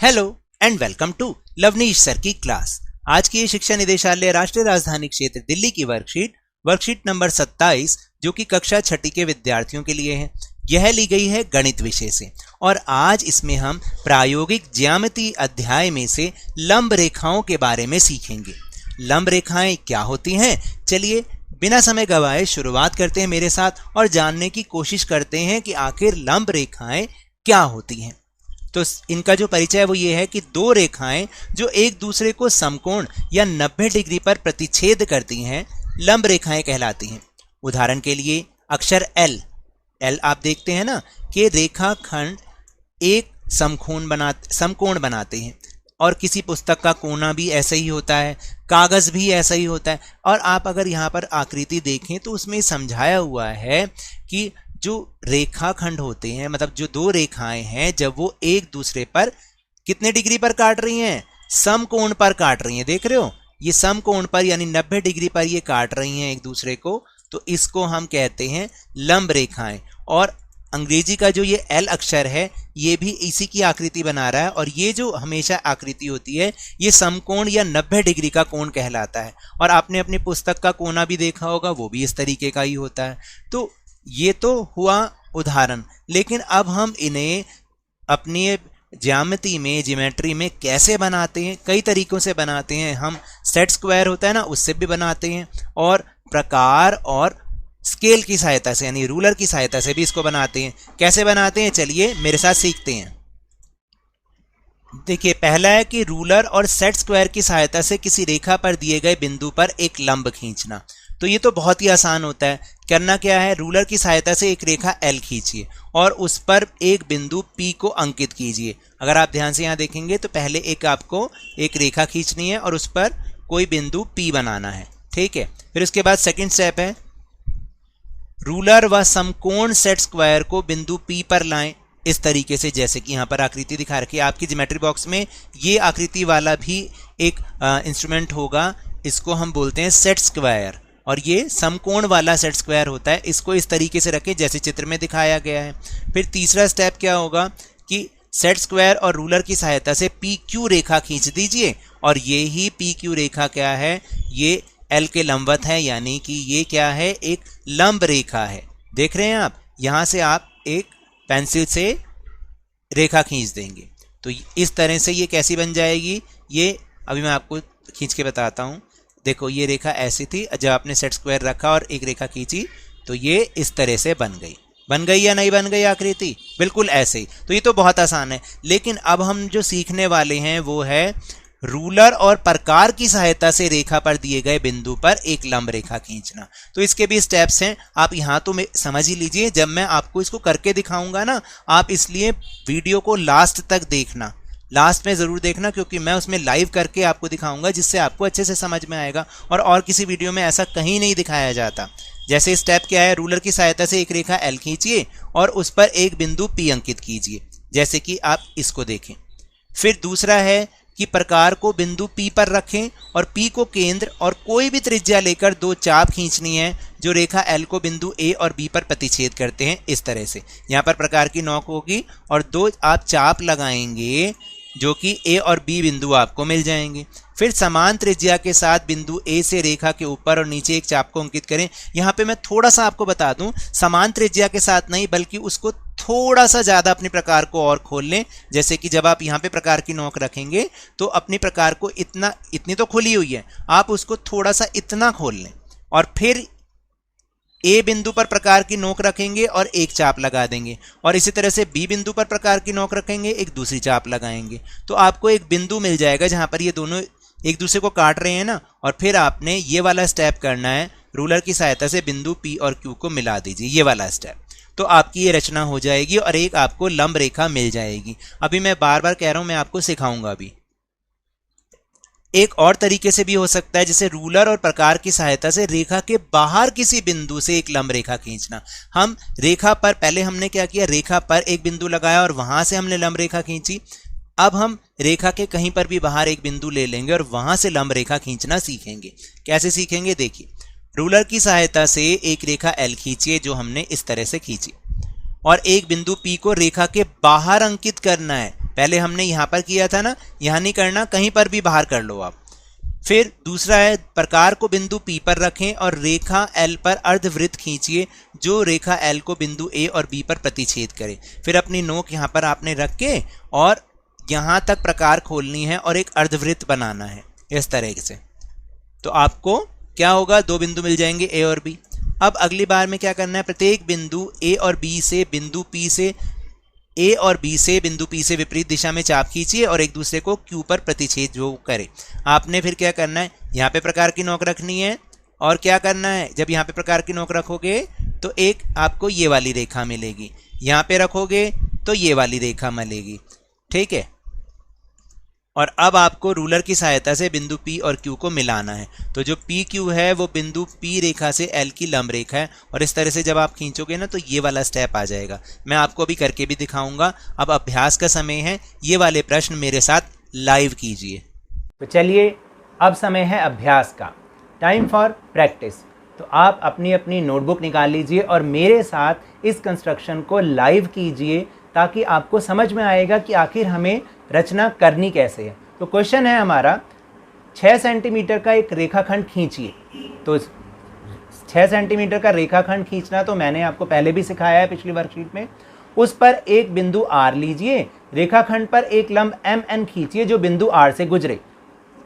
Hello and welcome to Lavneesh sir की class. आज की ये शिक्षा निदेशालय राष्ट्रीय राजधानी क्षेत्र दिल्ली की वर्कशीट नंबर 27 जो कि कक्षा छठी के विद्यार्थियों के लिए है, यह ली गई है गणित विषय से। और आज इसमें हम प्रायोगिक ज्यामिति अध्याय में से लंब रेखाओं के बारे में सीखेंगे। लंब रेखाएं क्या होती हैं? चलिए बिना समय गवाए शुरुआत करते हैं मेरे साथ और जानने की कोशिश करते हैं कि आखिर लंब रेखाएं क्या होती हैं। तो इनका जो परिचय है वो ये है कि दो रेखाएं जो एक दूसरे को समकोण या 90 डिग्री पर प्रतिच्छेद करती हैं लंब रेखाएं कहलाती हैं। उदाहरण के लिए अक्षर L आप देखते हैं ना कि रेखाखंड एक समकोण बनाते हैं, और किसी पुस्तक का कोना भी ऐसा ही होता है, कागज भी ऐसा ही होता है। और आप अगर यहाँ पर आकृति देखें तो उसमें समझाया हुआ है कि जो रेखाखंड होते हैं, मतलब जो दो रेखाएं हैं, जब वो एक दूसरे पर कितने डिग्री पर काट रही हैं? समकोण पर काट रही हैं। देख रहे हो, ये समकोण पर यानी 90 डिग्री पर ये काट रही हैं एक दूसरे को, तो इसको हम कहते हैं लंब रेखाएं। और अंग्रेजी का जो ये L अक्षर है ये भी इसी की आकृति बना रहा है, और ये जो हमेशा आकृति होती है ये समकोण या 90 डिग्री का कोण कहलाता है। और आपने अपनी पुस्तक का कोना भी देखा होगा, वो भी इस तरीके का ही होता है। तो ये तो हुआ उदाहरण, लेकिन अब हम इन्हें अपनी ज्यामिति में, ज्योमेट्री में कैसे बनाते हैं? कई तरीकों से बनाते हैं। हम सेट स्क्वायर होता है ना, उससे भी बनाते हैं, और प्रकार और स्केल की सहायता से यानी रूलर की सहायता से भी इसको बनाते हैं। कैसे बनाते हैं चलिए मेरे साथ सीखते हैं। देखिए, पहला है कि रूलर और सेट स्क्वायर की सहायता से किसी रेखा पर दिए गए बिंदु पर एक लंब खींचना। तो ये तो बहुत ही आसान होता है। करना क्या है, रूलर की सहायता से एक रेखा L खींचिए और उस पर एक बिंदु P को अंकित कीजिए। अगर आप ध्यान से यहाँ देखेंगे तो पहले आपको एक रेखा खींचनी है और उस पर कोई बिंदु P बनाना है, ठीक है। फिर उसके बाद सेकंड स्टेप है, रूलर व समकोण सेट स्क्वायर को बिंदु P पर लाएं, इस तरीके से जैसे कि यहाँ पर आकृति दिखा रखी है। आपकी ज्योमेट्री बॉक्स में ये आकृति वाला भी एक इंस्ट्रूमेंट होगा, इसको हम बोलते हैं सेट स्क्वायर, और ये समकोण वाला सेट स्क्वायर होता है। इसको इस तरीके से रखें जैसे चित्र में दिखाया गया है। फिर तीसरा स्टेप क्या होगा कि सेट स्क्वायर और रूलर की सहायता से PQ रेखा खींच दीजिए, और ये ही PQ रेखा क्या है, ये L के लंबवत है, यानी कि ये क्या है, एक लंब रेखा है। देख रहे हैं आप, यहाँ से आप एक पेंसिल से रेखा खींच देंगे तो इस तरह से ये कैसी बन जाएगी, ये अभी मैं आपको खींच के बताता हूँ। देखो, ये रेखा ऐसी थी, जब आपने सेट स्क्वायर रखा और एक रेखा खींची तो ये इस तरह से बन गई या नहीं बन गई आकृति? बिल्कुल ऐसे ही। तो ये तो बहुत आसान है। लेकिन अब हम जो सीखने वाले हैं वो है रूलर और प्रकार की सहायता से रेखा पर दिए गए बिंदु पर एक लंब रेखा खींचना। तो इसके भी स्टेप्स हैं, आप यहाँ तो समझ ही लीजिए। जब मैं आपको इसको करके दिखाऊंगा ना, आप इसलिए वीडियो को लास्ट तक देखना, लास्ट में ज़रूर देखना, क्योंकि मैं उसमें लाइव करके आपको दिखाऊंगा, जिससे आपको अच्छे से समझ में आएगा। और किसी वीडियो में ऐसा कहीं नहीं दिखाया जाता। जैसे स्टेप क्या है, रूलर की सहायता से एक रेखा L खींचिए और उस पर एक बिंदु P अंकित कीजिए, जैसे कि आप इसको देखें। फिर दूसरा है कि प्रकार को बिंदु P पर रखें और P को केंद्र और कोई भी त्रिज्या लेकर दो चाप खींचनी है जो रेखा L को बिंदु A और B पर प्रतिच्छेद करते हैं, इस तरह से। यहाँ पर प्रकार की नोक होगी और दो आप चाप लगाएंगे जो कि A और B बिंदु आपको मिल जाएंगे। फिर समान त्रिज्या के साथ बिंदु A से रेखा के ऊपर और नीचे एक चाप को अंकित करें। यहाँ पे मैं थोड़ा सा आपको बता दूं, समान त्रिज्या के साथ नहीं, बल्कि उसको थोड़ा सा ज़्यादा अपने प्रकार को और खोल लें। जैसे कि जब आप यहाँ पे प्रकार की नोक रखेंगे तो अपनी प्रकार को इतनी तो खुली हुई है, आप उसको थोड़ा सा इतना खोल लें, और फिर A बिंदु पर प्रकार की नोक रखेंगे और एक चाप लगा देंगे, और इसी तरह से B बिंदु पर प्रकार की नोक रखेंगे, एक दूसरी चाप लगाएंगे, तो आपको एक बिंदु मिल जाएगा जहां पर ये दोनों एक दूसरे को काट रहे हैं ना। और फिर आपने ये वाला स्टेप करना है, रूलर की सहायता से बिंदु P और Q को मिला दीजिए, ये वाला स्टेप। तो आपकी ये रचना हो जाएगी और एक आपको लंब रेखा मिल जाएगी। अभी मैं बार बार कह रहा हूं, मैं आपको सिखाऊंगा अभी। एक और तरीके से भी हो सकता है, जैसे रूलर और प्रकार की सहायता से रेखा के बाहर किसी बिंदु से एक लंब रेखा खींचना। हम रेखा पर, पहले हमने क्या किया, रेखा पर एक बिंदु लगाया और वहां से हमने लंब रेखा खींची। अब हम रेखा के कहीं पर भी बाहर एक बिंदु ले लेंगे और वहां से लंब रेखा खींचना सीखेंगे। कैसे सीखेंगे, देखिए। रूलर की सहायता से एक रेखा L खींचिए जो हमने इस तरह से खींची, और एक बिंदु P को रेखा के बाहर अंकित करना है। पहले हमने यहाँ पर किया था ना, यहाँ नहीं करना, कहीं पर भी बाहर कर लो आप। फिर दूसरा है, प्रकार को बिंदु P पर रखें और रेखा L पर अर्धवृत्त खींचिए जो रेखा L को बिंदु A और B पर प्रतिच्छेद करे। फिर अपनी नोक यहाँ पर आपने रख के और यहाँ तक प्रकार खोलनी है और एक अर्धवृत्त बनाना है इस तरह से। तो आपको क्या होगा, 2 बिंदु मिल जाएंगे A और B। अब अगली बार में क्या करना है, प्रत्येक बिंदु A और B से बिंदु P से A और B से बिंदु P से विपरीत दिशा में चाप खींचिए और एक दूसरे को Q पर प्रतिच्छेद जो करे। आपने फिर क्या करना है, यहाँ पे प्रकार की नोक रखनी है और क्या करना है, जब यहाँ पे प्रकार की नोक रखोगे तो एक आपको ये वाली रेखा मिलेगी, यहाँ पे रखोगे तो ये वाली रेखा मिलेगी, ठीक है। और अब आपको रूलर की सहायता से बिंदु P और Q को मिलाना है। तो जो PQ है वो बिंदु P रेखा से L की लंब रेखा है और इस तरह से जब आप खींचोगे ना तो ये वाला स्टेप आ जाएगा। मैं आपको अभी करके भी दिखाऊंगा। अब अभ्यास का समय है, ये वाले प्रश्न मेरे साथ लाइव कीजिए। तो चलिए अब समय है अभ्यास का, टाइम फॉर प्रैक्टिस। तो आप अपनी अपनी नोटबुक निकाल लीजिए और मेरे साथ इस कंस्ट्रक्शन को लाइव कीजिए ताकि आपको समझ में आएगा कि आखिर हमें रचना करनी कैसे है। तो क्वेश्चन है हमारा, 6 सेंटीमीटर का एक रेखाखंड खींचिए। तो 6 सेंटीमीटर का रेखाखंड खींचना तो मैंने आपको पहले भी सिखाया है पिछली वर्कशीट में। उस पर एक बिंदु R लीजिए, रेखाखंड पर एक लंब MN खींचिए जो बिंदु R से गुजरे,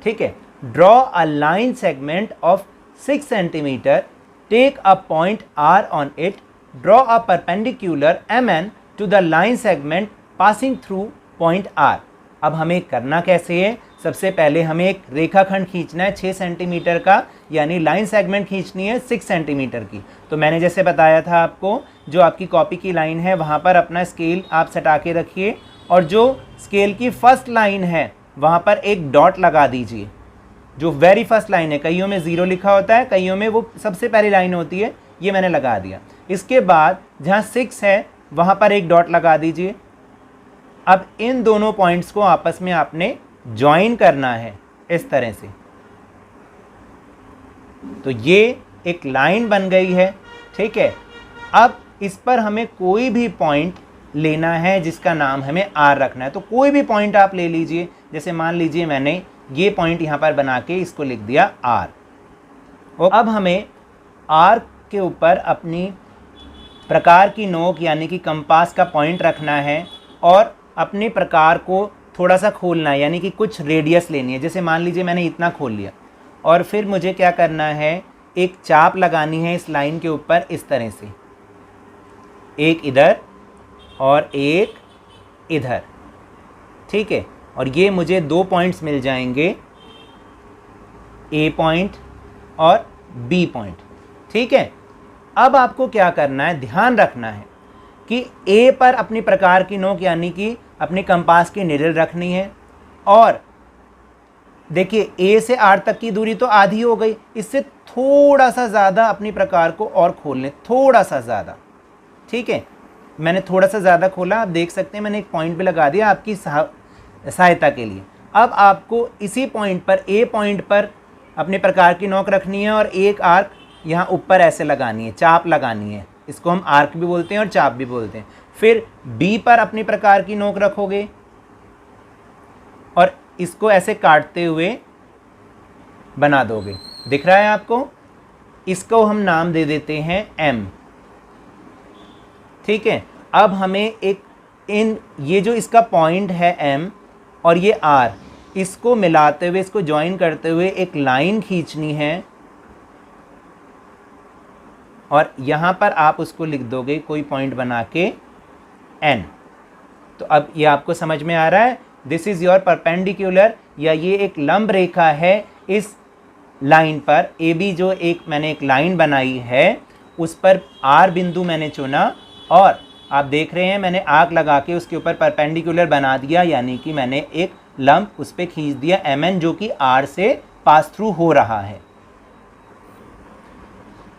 ठीक है। Draw a line segment of 6 centimetre, take a point R on it, draw a perpendicular MN to the line segment passing through point R। अब हमें करना कैसे है, सबसे पहले हमें एक रेखाखंड खींचना है 6 सेंटीमीटर का, यानी लाइन सेगमेंट खींचनी है 6 सेंटीमीटर की। तो मैंने जैसे बताया था आपको, जो आपकी कॉपी की लाइन है वहाँ पर अपना स्केल आप सटा के रखिए और जो स्केल की फर्स्ट लाइन है वहाँ पर एक डॉट लगा दीजिए। जो वेरी फर्स्ट लाइन है, कईयों में 0 लिखा होता है, कईयों में वो सबसे पहली लाइन होती है, ये मैंने लगा दिया। इसके बाद जहाँ 6 है वहाँ पर एक डॉट लगा दीजिए। अब इन दोनों पॉइंट्स को आपस में आपने ज्वाइन करना है इस तरह से। तो ये एक लाइन बन गई है, ठीक है। अब इस पर हमें कोई भी पॉइंट लेना है जिसका नाम हमें R रखना है। तो कोई भी पॉइंट आप ले लीजिए, जैसे मान लीजिए मैंने ये पॉइंट यहाँ पर बना के इसको लिख दिया R। और अब हमें R के ऊपर अपनी प्रकार की नोक यानी कि कंपास का पॉइंट रखना है और अपने प्रकार को थोड़ा सा खोलना है, यानी कि कुछ रेडियस लेनी है। जैसे मान लीजिए मैंने इतना खोल लिया और फिर मुझे क्या करना है, एक चाप लगानी है इस लाइन के ऊपर इस तरह से, एक इधर और एक इधर, ठीक है। और ये मुझे 2 पॉइंट्स मिल जाएंगे, A पॉइंट और B पॉइंट, ठीक है। अब आपको क्या करना है, ध्यान रखना है कि A पर अपनी प्रकार की नोक यानी कि अपनी कंपास की निडल रखनी है। और देखिए A से R तक की दूरी तो आधी हो गई, इससे थोड़ा सा ज़्यादा अपनी प्रकार को और खोल लें, थोड़ा सा ज़्यादा, ठीक है। मैंने थोड़ा सा ज़्यादा खोला, आप देख सकते हैं मैंने एक पॉइंट भी लगा दिया आपकी सहायता के लिए। अब आपको इसी पॉइंट पर, A पॉइंट पर अपने प्रकार की नोक रखनी है और एक आर्क यहाँ ऊपर ऐसे लगानी है, चाप लगानी है। इसको हम आर्क भी बोलते हैं और चाप भी बोलते हैं। फिर B पर अपनी प्रकार की नोक रखोगे और इसको ऐसे काटते हुए बना दोगे, दिख रहा है आपको। इसको हम नाम दे देते हैं M, ठीक है। अब हमें एक ये जो इसका पॉइंट है M और ये R, इसको मिलाते हुए, इसको ज्वाइन करते हुए एक लाइन खींचनी है और यहाँ पर आप उसको लिख दोगे कोई पॉइंट बना के N। तो अब ये आपको समझ में आ रहा है, दिस इज़ योर परपेंडिकुलर, या ये एक लंब रेखा है इस लाइन पर AB। जो मैंने एक लाइन बनाई है उस पर R बिंदु मैंने चुना और आप देख रहे हैं मैंने आर्क लगा के उसके ऊपर परपेंडिकुलर बना दिया, यानी कि मैंने एक लंब उस पर खींच दिया MN जो कि R से पास थ्रू हो रहा है।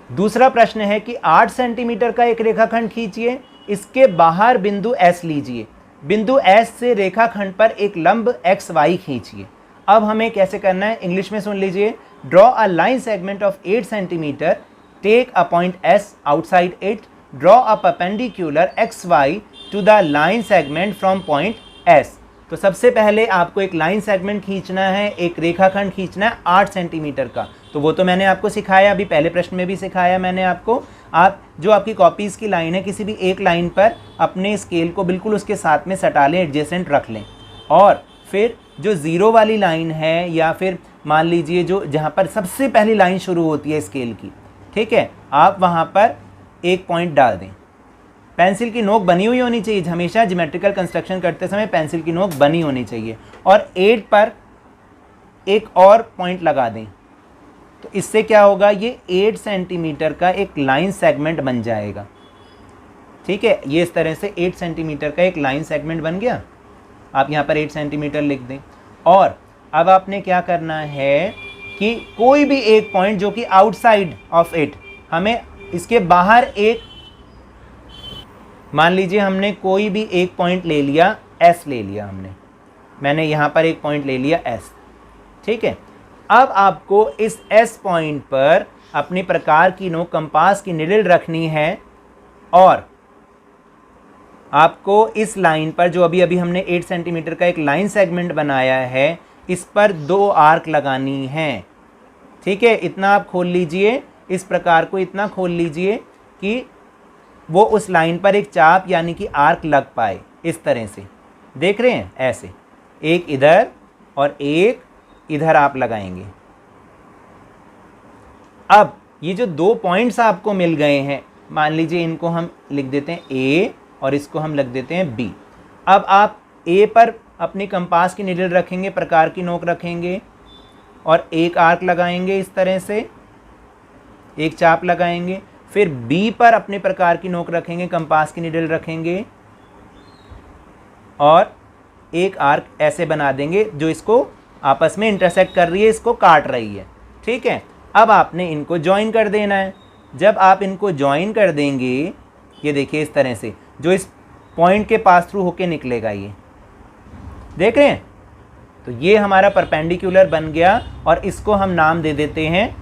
दूसरा प्रश्न है कि 8 सेंटीमीटर का एक रेखाखंड खींचिए, इसके बाहर बिंदु S लीजिए, बिंदु S से रेखाखंड पर एक लंब XY खींचिए। अब हमें कैसे करना है, इंग्लिश में सुन लीजिए। Draw a line segment of 8 centimetre, take a point S outside it, draw a perpendicular XY to the line segment from point S। तो सबसे पहले आपको एक लाइन सेगमेंट खींचना है, एक रेखाखंड खींचना है 8 सेंटीमीटर का। तो वो तो मैंने आपको सिखाया, अभी पहले प्रश्न में भी सिखाया मैंने आपको। आप जो आपकी कॉपीज़ की लाइन है, किसी भी एक लाइन पर अपने स्केल को बिल्कुल उसके साथ में सटा लें, एडजेसेंट रख लें। और फिर जो ज़ीरो वाली लाइन है, या फिर मान लीजिए जो जहाँ पर सबसे पहली लाइन शुरू होती है स्केल की, ठीक है, आप वहाँ पर एक पॉइंट डाल दें। पेंसिल की नोक बनी हुई होनी चाहिए, हमेशा ज्योमेट्रिकल कंस्ट्रक्शन करते समय पेंसिल की नोक बनी होनी चाहिए। और 8 पर एक और पॉइंट लगा दें। तो इससे क्या होगा, ये 8 सेंटीमीटर का एक लाइन सेगमेंट बन जाएगा। ठीक है, ये इस तरह से 8 सेंटीमीटर का एक लाइन सेगमेंट बन गया। आप यहाँ पर 8 सेंटीमीटर लिख दें। और अब आपने क्या करना है कि कोई भी एक पॉइंट जो कि आउटसाइड ऑफ इट, हमें इसके बाहर एक, मान लीजिए हमने कोई भी एक पॉइंट ले लिया, एस ले लिया हमने, मैंने यहाँ पर एक पॉइंट ले लिया एस, ठीक है। अब आपको इस एस पॉइंट पर अपनी प्रकार की नोक, कंपास की निडल रखनी है, और आपको इस लाइन पर जो अभी हमने 8 सेंटीमीटर का एक लाइन सेगमेंट बनाया है, इस पर 2 आर्क लगानी है। ठीक है, इतना आप खोल लीजिए, इस प्रकार को इतना खोल लीजिए कि वो उस लाइन पर एक चाप यानी कि आर्क लग पाए। इस तरह से देख रहे हैं, ऐसे एक इधर और एक इधर आप लगाएंगे। अब ये जो 2 पॉइंट्स आपको मिल गए हैं, मान लीजिए इनको हम लिख देते हैं ए और इसको हम लिख देते हैं बी। अब आप ए पर अपनी कंपास की निडल रखेंगे, प्रकार की नोक रखेंगे और एक आर्क लगाएंगे, इस तरह से एक चाप लगाएंगे। फिर बी पर अपने प्रकार की नोक रखेंगे, कंपास की निडल रखेंगे और एक आर्क ऐसे बना देंगे जो इसको आपस में इंटरसेक्ट कर रही है, इसको काट रही है। ठीक है, अब आपने इनको ज्वाइन कर देना है। जब आप इनको ज्वाइन कर देंगे, ये देखिए इस तरह से, जो इस पॉइंट के पास थ्रू होके निकलेगा, ये देख रहे हैं। तो ये हमारा परपेंडिकुलर बन गया और इसको हम नाम दे देते हैं,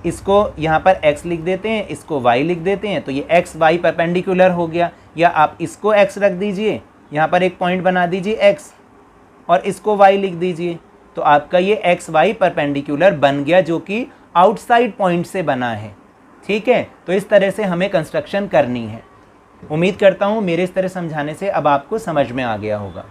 इसको यहाँ पर x लिख देते हैं, इसको y लिख देते हैं। तो ये एक्स वाई परपेंडिकुलर हो गया। या आप इसको x रख दीजिए, यहाँ पर एक पॉइंट बना दीजिए x और इसको y लिख दीजिए। तो आपका ये एक्स वाई परपेंडिकुलर बन गया, जो कि आउटसाइड पॉइंट से बना है। ठीक है, तो इस तरह से हमें कंस्ट्रक्शन करनी है। उम्मीद करता हूँ मेरे इस तरह समझाने से अब आपको समझ में आ गया होगा।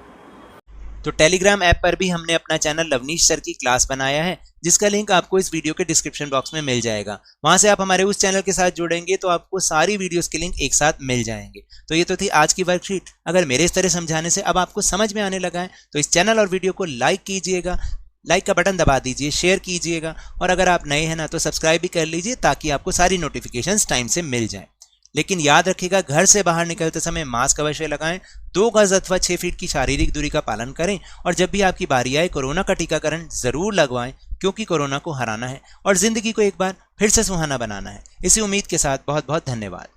तो टेलीग्राम ऐप पर भी हमने अपना चैनल लवनीश सर की क्लास बनाया है, जिसका लिंक आपको इस वीडियो के डिस्क्रिप्शन बॉक्स में मिल जाएगा। वहां से आप हमारे उस चैनल के साथ जुड़ेंगे तो आपको सारी वीडियोस के लिंक एक साथ मिल जाएंगे। तो ये तो थी आज की वर्कशीट। अगर मेरे इस तरह समझाने से अब आपको समझ में आने लगा है तो इस चैनल और वीडियो को लाइक कीजिएगा, लाइक का बटन दबा दीजिए, शेयर कीजिएगा, और अगर आप नए हैं ना तो सब्सक्राइब भी कर लीजिए ताकि आपको सारी नोटिफिकेशंस टाइम से मिल जाएं। लेकिन याद रखिएगा, घर से बाहर निकलते समय मास्क अवश्य लगाएं, 2 गज अथवा 6 फीट की शारीरिक दूरी का पालन करें, और जब भी आपकी बारी आए कोरोना का टीकाकरण जरूर लगवाएं, क्योंकि कोरोना को हराना है और जिंदगी को एक बार फिर से सुहाना बनाना है। इसी उम्मीद के साथ बहुत बहुत धन्यवाद।